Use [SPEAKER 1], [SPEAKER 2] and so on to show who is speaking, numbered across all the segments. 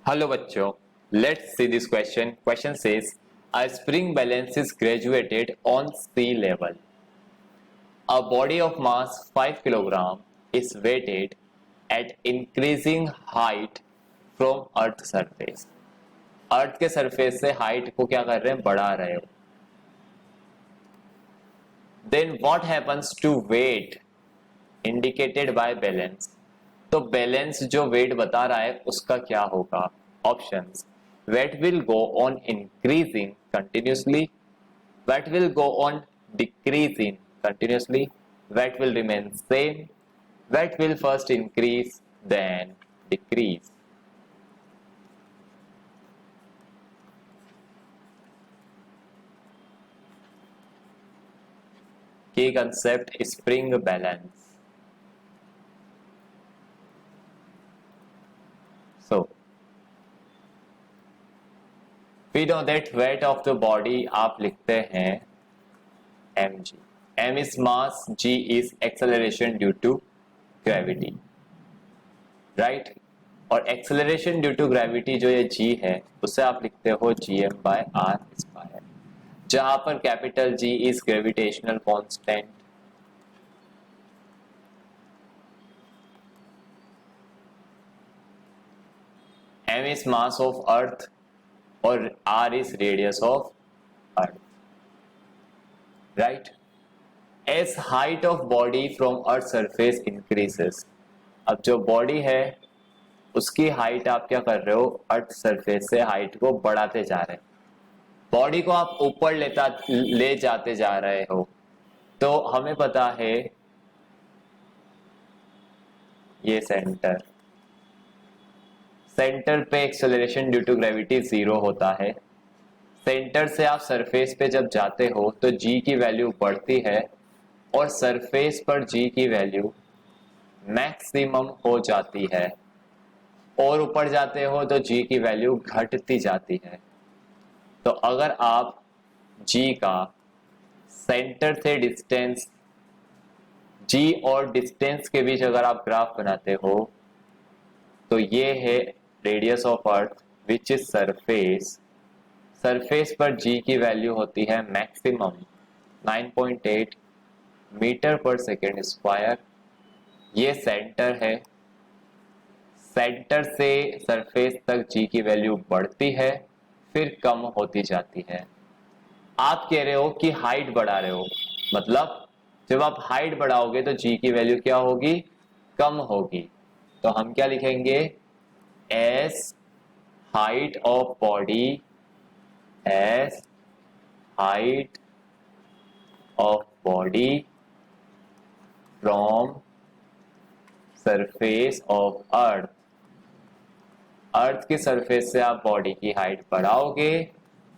[SPEAKER 1] Hello बच्चों, let's see this question. Question says, a spring balance is graduated on sea level. A body of mass 5 kg is weighted at increasing height from earth surface. अर्थ के surface से height को क्या कर रहे हैं, बढ़ा रहे हो. Then what happens to weight indicated by balance? तो बैलेंस जो वेट बता रहा है उसका क्या होगा? Options: weight will go on increasing continuously, weight will go on decreasing continuously, weight will remain same, weight will first increase then decrease. Key concept spring balance. So we know that weight of the body आप लिखते हैं mg. m is mass, g is acceleration due to gravity, right? और acceleration due to gravity जो ये g है उसे आप लिखते हो gm by r स्क्वायर, जहां पर capital G is gravitational constant, m is mass of earth और r is radius of earth, right? As height of body from earth surface increases, अब जो बॉडी है उसकी हाइट आप क्या कर रहे हो, अर्थ सरफेस से हाइट को बढ़ाते जा रहे हैं. बॉडी को आप ऊपर ले जाते जा रहे हो. तो हमें पता है ये सेंटर पे एक्सेलरेशन ड्यू टू ग्रेविटी 0 होता है. सेंटर से आप सरफेस पे जब जाते हो तो g की वैल्यू बढ़ती है और सरफेस पर g की वैल्यू मैक्सिमम हो जाती है, और ऊपर जाते हो तो g की वैल्यू घटती जाती है. तो अगर आप g का सेंटर से डिस्टेंस, g और डिस्टेंस के बीच अगर आप ग्राफ बनाते हो तो ये है radius of earth which is surface. Surface पर g की वैल्यू होती है मैक्सिमम 9.8 मीटर पर सेकेंड स्क्वायर. ये सेंटर है. सेंटर से सरफेस तक g की वैल्यू बढ़ती है फिर कम होती जाती है. आप कह रहे हो कि हाइट बढ़ा रहे हो, मतलब जब आप हाइट बढ़ाओगे तो g की वैल्यू क्या होगी, कम होगी. तो हम क्या लिखेंगे, as height of body, as height of body from surface of earth. अर्थ की सरफेस से आप बॉडी की हाइट बढ़ाओगे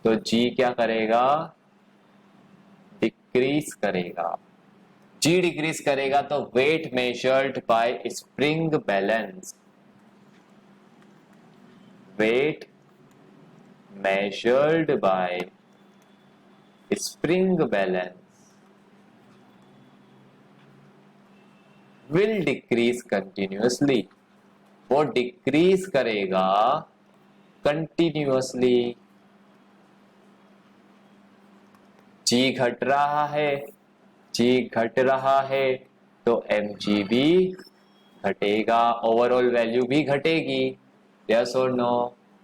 [SPEAKER 1] तो g क्या करेगा, डिक्रीज करेगा. g डिक्रीज करेगा तो weight measured by spring balance, weight measured by spring balance will decrease continuously. वो डिक्रीज करेगा कंटिन्यूअसली. g घट रहा है, g घट रहा है तो mg भी घटेगा, ओवरऑल वैल्यू भी घटेगी. Yes or no?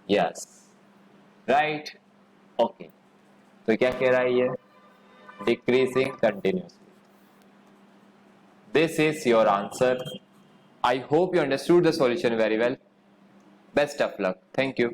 [SPEAKER 1] Yes. Right? Okay. तो क्या कह रहा है ये, decreasing continuously. This is your answer. I hope you understood the solution very well. Best of luck. Thank you.